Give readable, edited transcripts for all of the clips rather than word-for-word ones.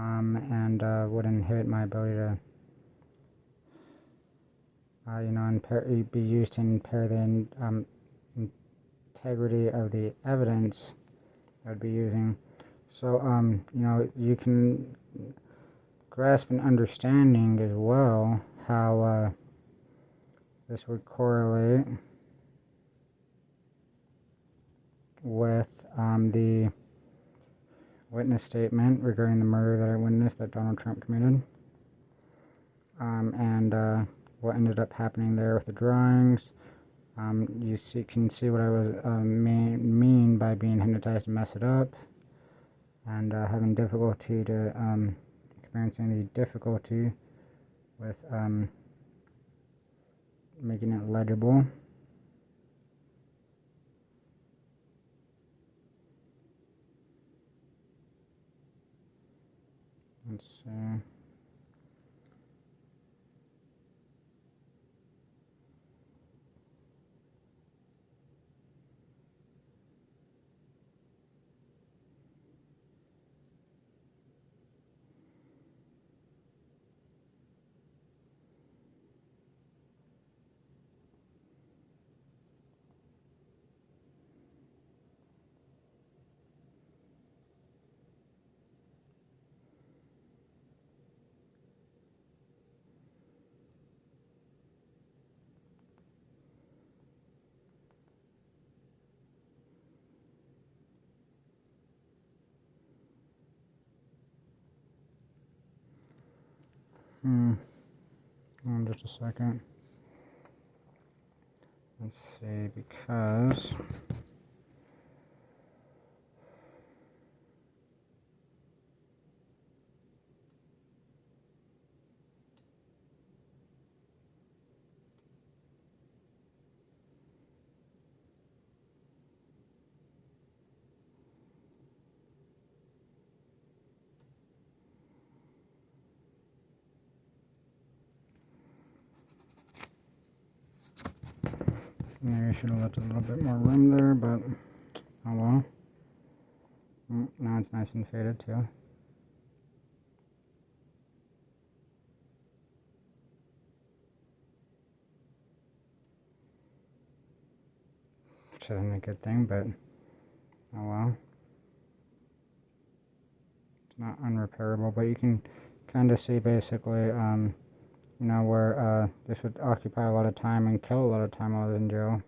and would inhibit my ability to, be used to impair the integrity of the evidence I would be using. So, you can grasp an understanding as well how this would correlate with the witness statement regarding the murder that I witnessed that Donald Trump committed, and what ended up happening there with the drawings. You can see what I was mean by being hypnotized to mess it up, and having difficulty to experiencing the difficulty with making it legible. Let's see. Just a second. Let's see, because maybe I should have left a little bit more room there, but oh well. Now it's nice and faded too. Which isn't a good thing, but oh well. It's not unrepairable, but you can kind of see basically, where this would occupy a lot of time and kill a lot of time while I was in jail.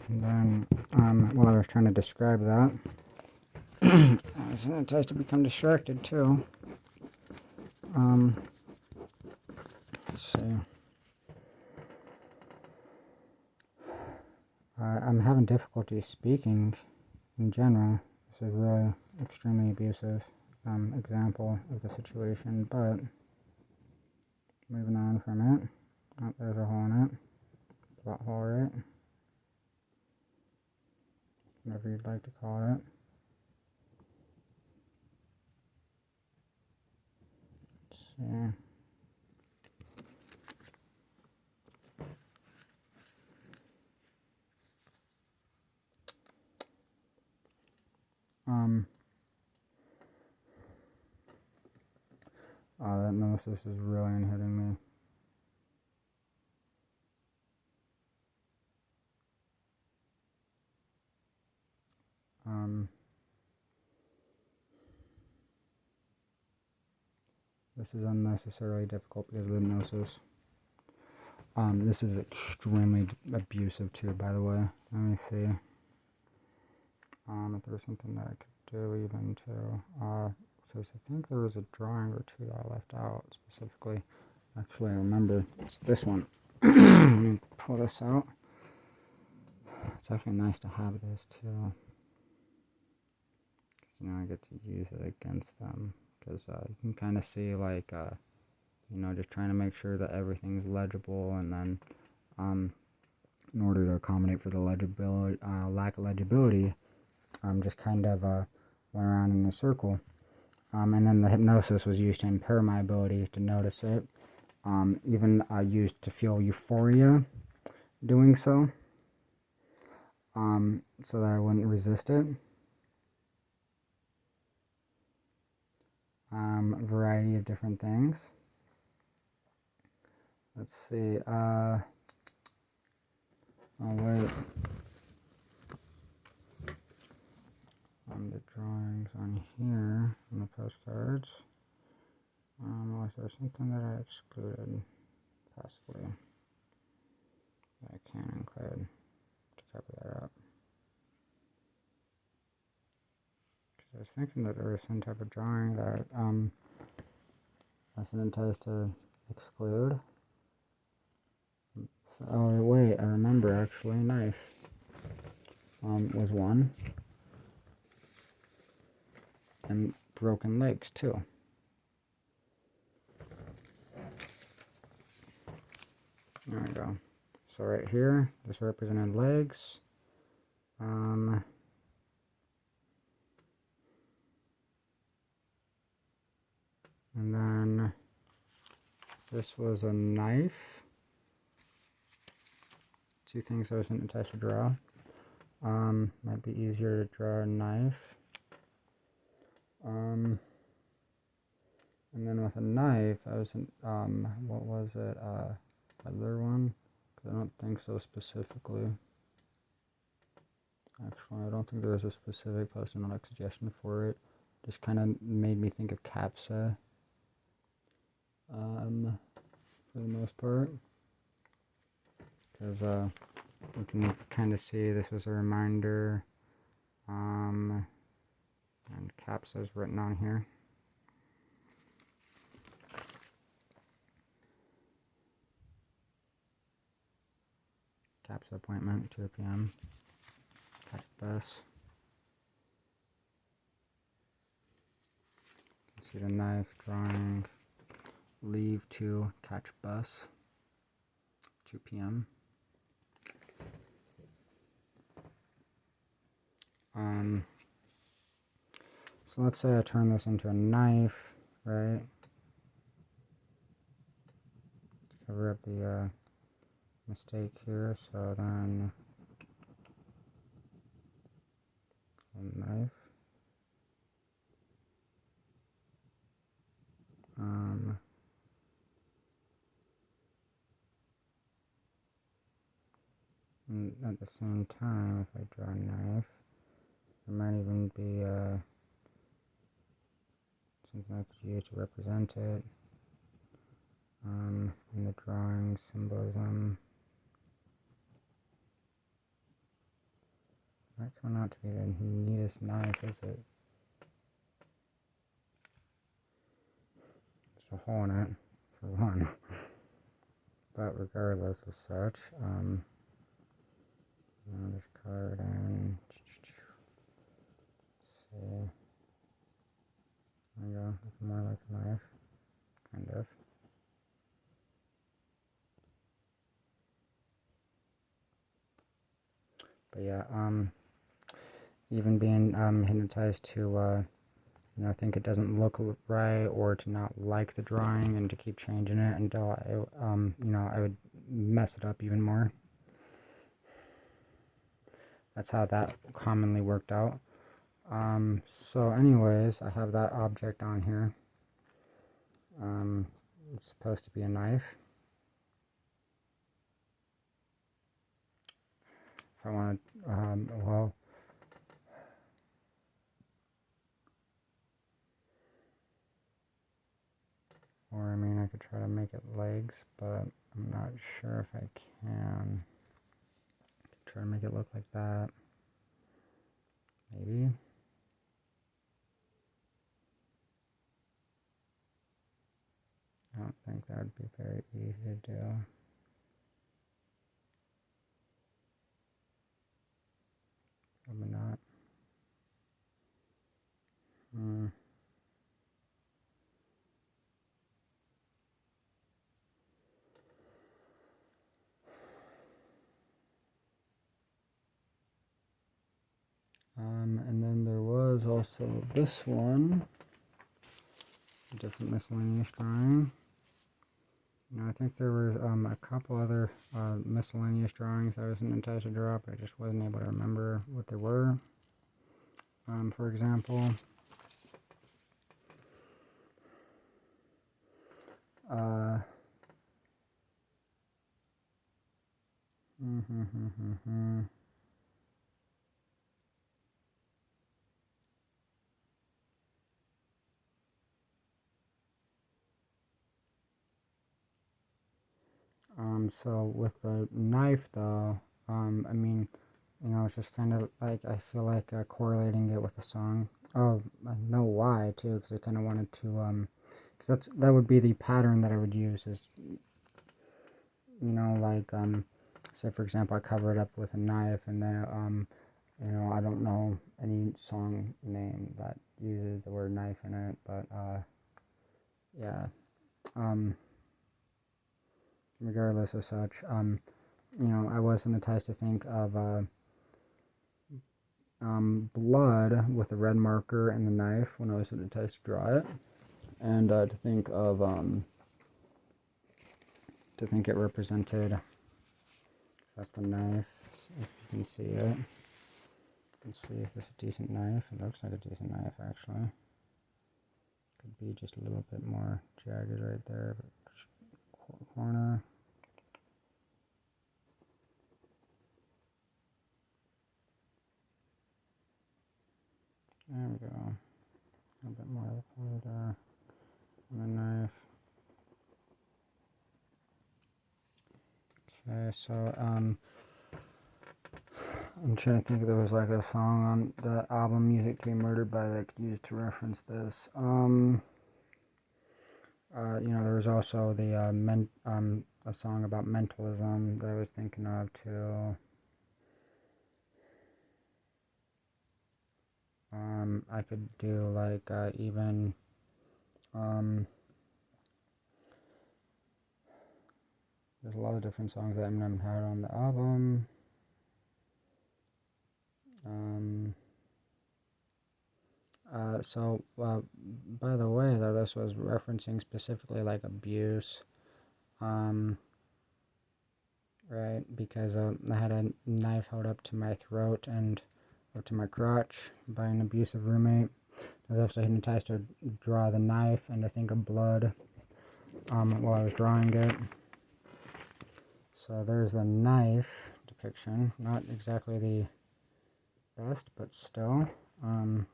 And then, while I was trying to describe that, I was hypnotized to become distracted too. Let's see. I'm having difficulty speaking in general. This is really extremely abusive example of the situation, but moving on from it. Oh, there's a hole in it. Plot hole, right? Whatever you'd like to call it. Let's see. That hypnosis is really hitting me. This is unnecessarily difficult because of hypnosis. This is extremely abusive too, by the way. Let me see. If there was something that I could do even too. Because I think there was a drawing or two that I left out specifically. Actually, I remember. It's this one. Let me pull this out. It's actually nice to have this too. Because, I get to use it against them. Because you can kind of see, like, just trying to make sure that everything's legible, and then, in order to accommodate for the legibility, lack of legibility, just kind of went around in a circle. And then the hypnosis was used to impair my ability to notice it. Even used to feel euphoria doing so. So that I wouldn't resist it. variety of different things. Let's see, oh wait, on the drawings on here, on the postcards, was there something that I excluded, possibly, that I can include to cover that up? Because I was thinking that there was some type of drawing that I intended to exclude. Oh wait, I remember actually, knife was one. And broken legs too. There we go. So right here, this represented legs. And then this was a knife. Two things I was attached to draw. Might be easier to draw a knife. And then with a knife, I was what was it? Other one? Because I don't think so specifically. Actually, I don't think there was a specific post-it suggestion for it. Just kind of made me think of CAPSA. For the most part. Because you can kind of see this was a reminder. And CAPSA is written on here. CAPSA appointment, 2 p.m. Catch the bus. You can see the knife drawing. Leave to catch bus, 2 p.m. So let's say I turn this into a knife, right? To cover up the mistake here, so then a knife. And at the same time, if I draw a knife, there might even be something I could use to represent it. In the drawing symbolism. Not coming out to be the neatest knife, is it? It's a hole in it, for one. But regardless of such, I'll just color it in. Let's see. There we go, looking more like a knife, kind of. But yeah, even being hypnotized to, think it doesn't look right, or to not like the drawing, and to keep changing it until I would mess it up even more. That's how that commonly worked out. So anyways, I have that object on here. It's supposed to be a knife. If I want to, or I mean, I could try to make it legs, but I'm not sure if I can. Try to make it look like that. Maybe. I don't think that would be very easy to do. Probably not. And then there was also this one, a different miscellaneous drawing. Now, I think there were a couple other miscellaneous drawings I was intended to draw, but I just wasn't able to remember what they were. For example, So with the knife though, I mean, it's just kind of like, I feel like correlating it with the song. Oh, I know why too, because I kind of wanted to, because that would be the pattern that I would use is, like, say for example, I cover it up with a knife, and then, I don't know any song name that uses the word knife in it, but, yeah, regardless of such, I was hypnotized to think of, blood with a red marker and the knife when I was hypnotized to draw it, and to think it represented. That's the knife. If you can see it, let's see. Is this a decent knife? It looks like a decent knife actually. Could be just a little bit more jagged right there, but corner. There we go. A little bit more of the color there on the knife. Okay, so I'm trying to think if there was like a song on the album Music to Be Murdered By that I could use to reference this. There was also the a song about mentalism that I was thinking of too. I could do like even there's a lot of different songs that Eminem had on the album. By the way, though, this was referencing specifically like abuse, right? Because I had a knife held up to my throat and up to my crotch by an abusive roommate. I was also hypnotized to draw the knife and to think of blood while I was drawing it. So there's the knife depiction. Not exactly the best, but still. I'm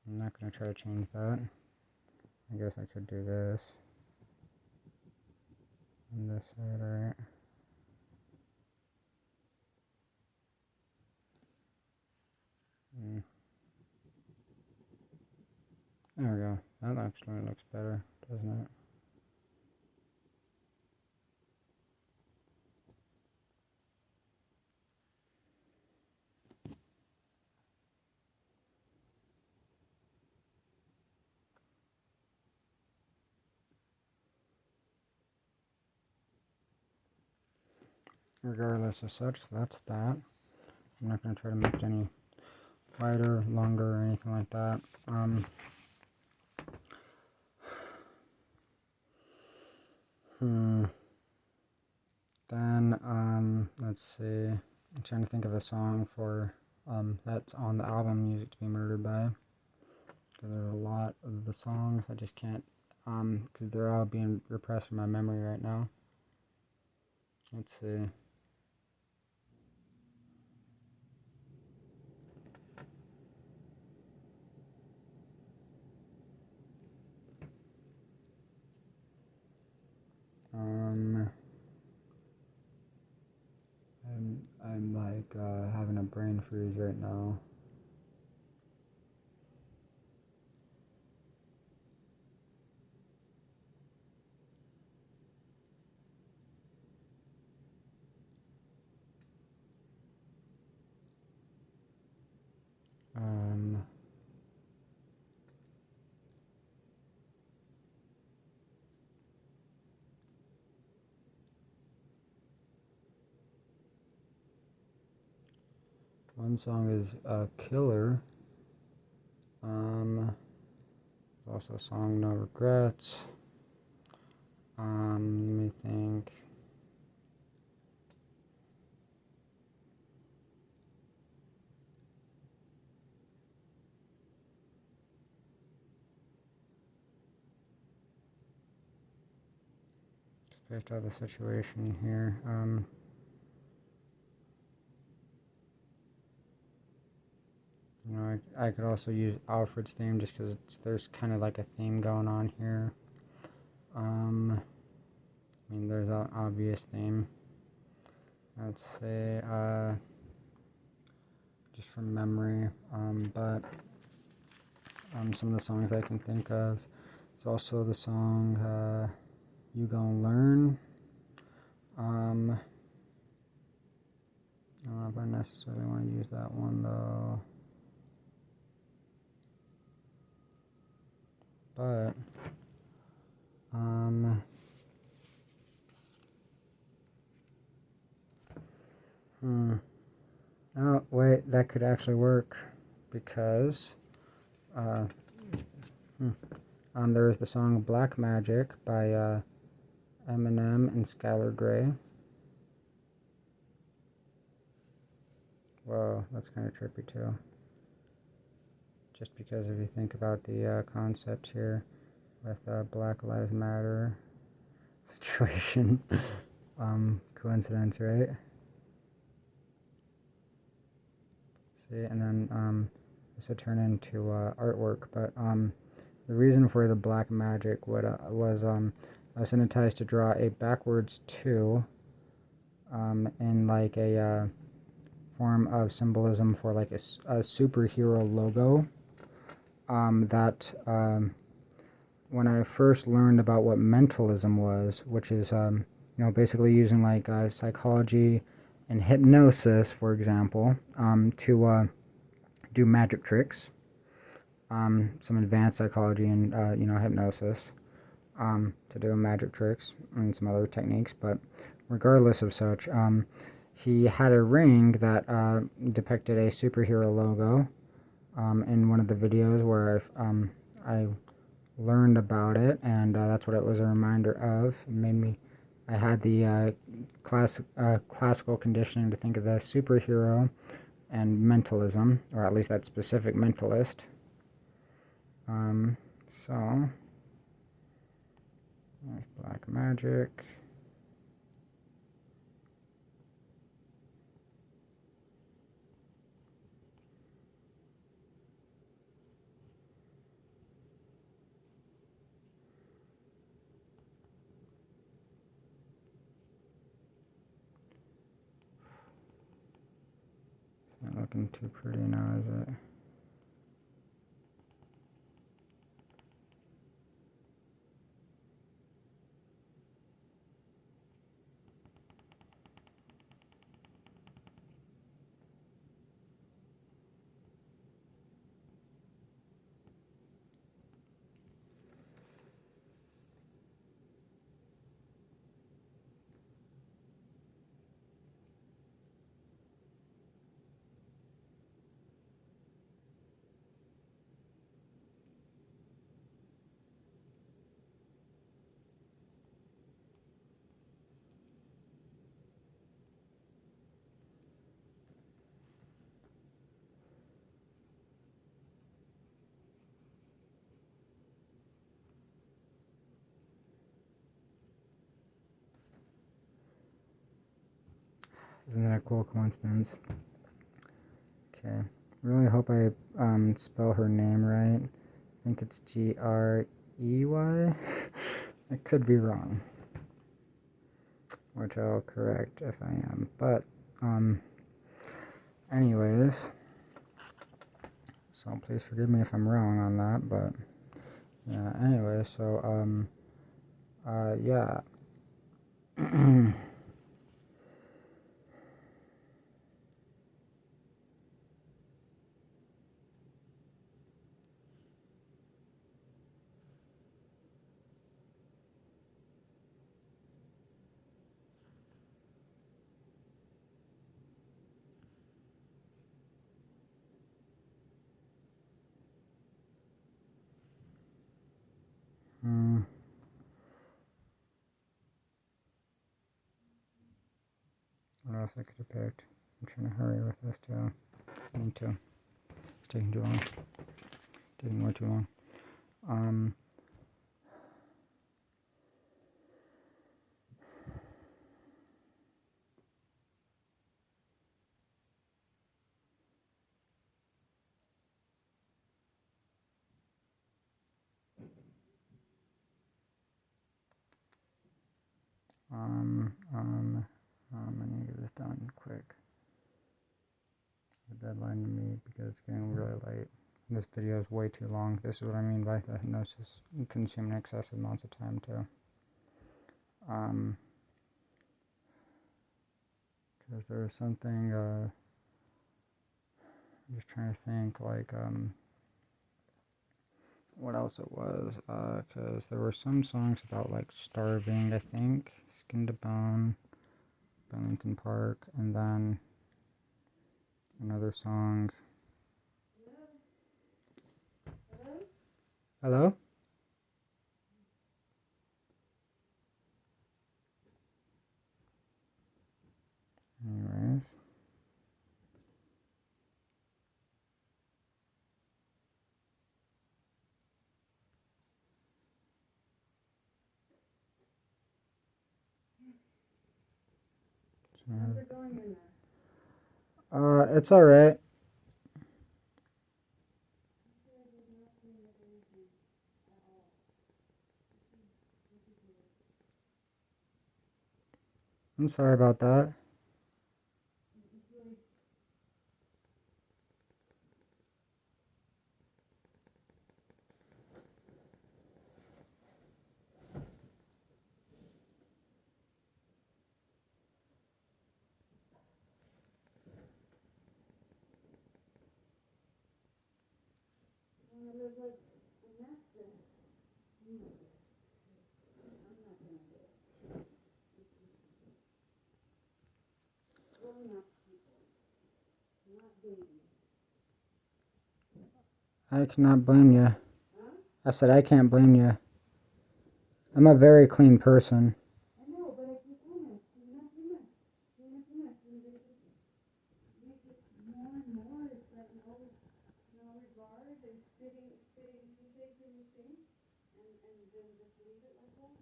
not going to try to change that. I guess I could do this. On this side, right? There we go. That actually looks better, doesn't it? Regardless of such, that's that. I'm not going to try to make it any wider, longer, or anything like that. Then, let's see. I'm trying to think of a song for, that's on the album Music to Be Murdered By. Because there's a lot of the songs, I just can't, because they're all being repressed from my memory right now. Let's see. I'm like having a brain freeze right now. One song is Killer. Also a song No Regrets. Let me think. spaced out the situation here. You know, I could also use Alfred's theme just because there's kind of like a theme going on here. I mean, there's an obvious theme. Let's say, just from memory, but some of the songs I can think of. There's also the song, You Gon' Learn. I don't know if I necessarily want to use that one though. But, oh, wait, that could actually work because, there's the song Black Magic by, Eminem and Skylar Grey. Whoa, that's kind of trippy too. Just because if you think about the concept here with Black Lives Matter situation, coincidence, right? See, and then this would turn into artwork, but the reason for the black magic was I was hypnotized to draw a backwards 2 in like a form of symbolism for like a superhero logo. That when I first learned about what mentalism was, which is basically using like psychology and hypnosis, for example, to do magic tricks, some advanced psychology and hypnosis, to do magic tricks and some other techniques. But regardless of such, he had a ring that depicted a superhero logo in one of the videos where I learned about it, and that's what it was a reminder of. It made me, I had the classical conditioning to think of the superhero and mentalism, or at least that specific mentalist. So there's black magic. It's not looking too pretty now, is it? Isn't that a cool coincidence? Okay. Really hope I spell her name right. I think it's Grey. I could be wrong, which I'll correct if I am. But anyways, so please forgive me if I'm wrong on that. But yeah. Anyway, so yeah. What else I could have picked? I'm trying to hurry with this too. I need to. It's taking too long. It's taking way too long. I need to get this done quick. The deadline to meet because it's getting really late. This video is way too long. This is what I mean by the hypnosis consuming excessive amounts of time too. Because there was something, I'm just trying to think, like, what else it was, because there were some songs about, like, starving, I think, Skin to Bone, Linkin Park, and then another song. Hello? Anyways. How's it going in there? It's alright. I'm sorry about that. I cannot blame you. I said I can't blame you. I'm a very clean person. I know, but if you promise, you're not gonna make it more and more. It's like no regard and spitting toothpaste in the sink and then just leave it like that.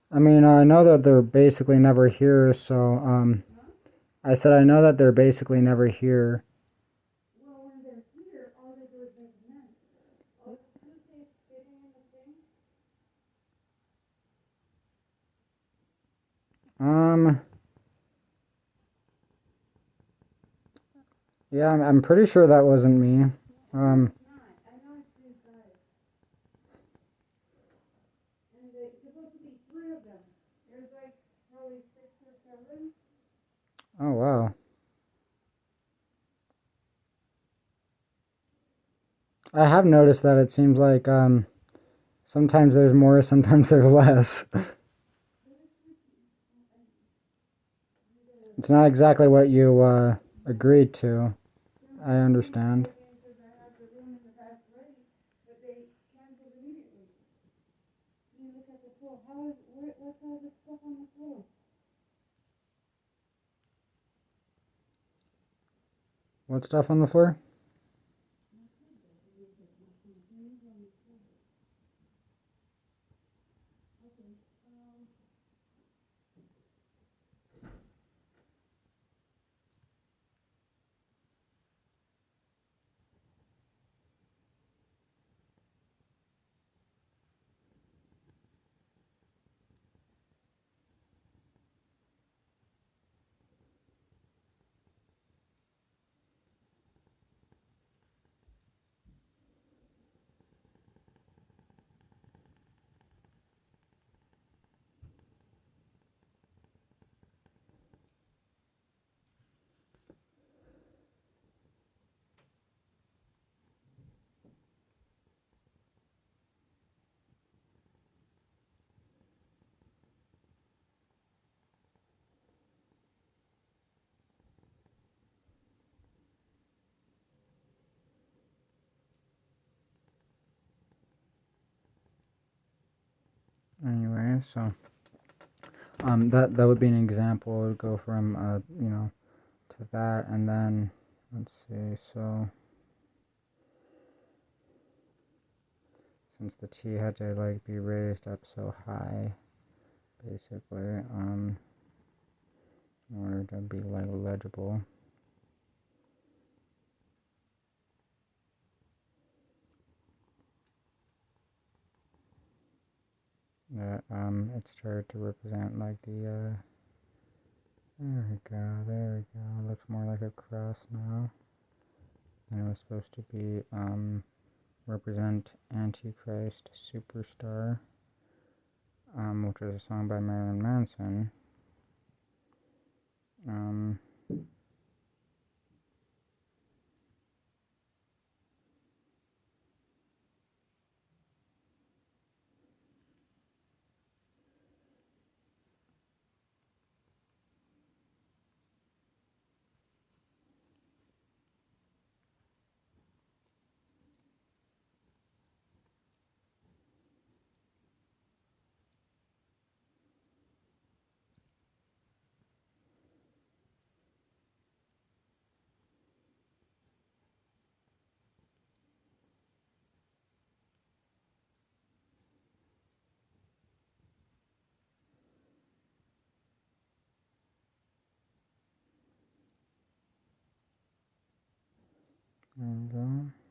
I mean, I know that they're basically never here, so, I said I know that they're basically never here. Well, when they're here, all they do is make a mess. Oh, toothpaste spitting in the sink? Yeah, I'm pretty sure that wasn't me. It's not. I know it's you guys. And there's supposed to be 3 of them. There's like probably 6 or 7. Oh, wow. I have noticed that it seems like, sometimes there's more, sometimes there's less. It's not exactly what you, agreed to. I understand. Because I have the room in the back ready, but they canceled immediately. You look at the floor. What's all this stuff on the floor? What stuff on the floor? Anyway, so that would be an example. It would go from to that, and then let's see. So since the T had to like be raised up so high, basically, in order to be like legible. that it started to represent like the there we go, it looks more like a cross now. And it was supposed to be represent Antichrist Superstar, which was a song by Marilyn Manson. There we go.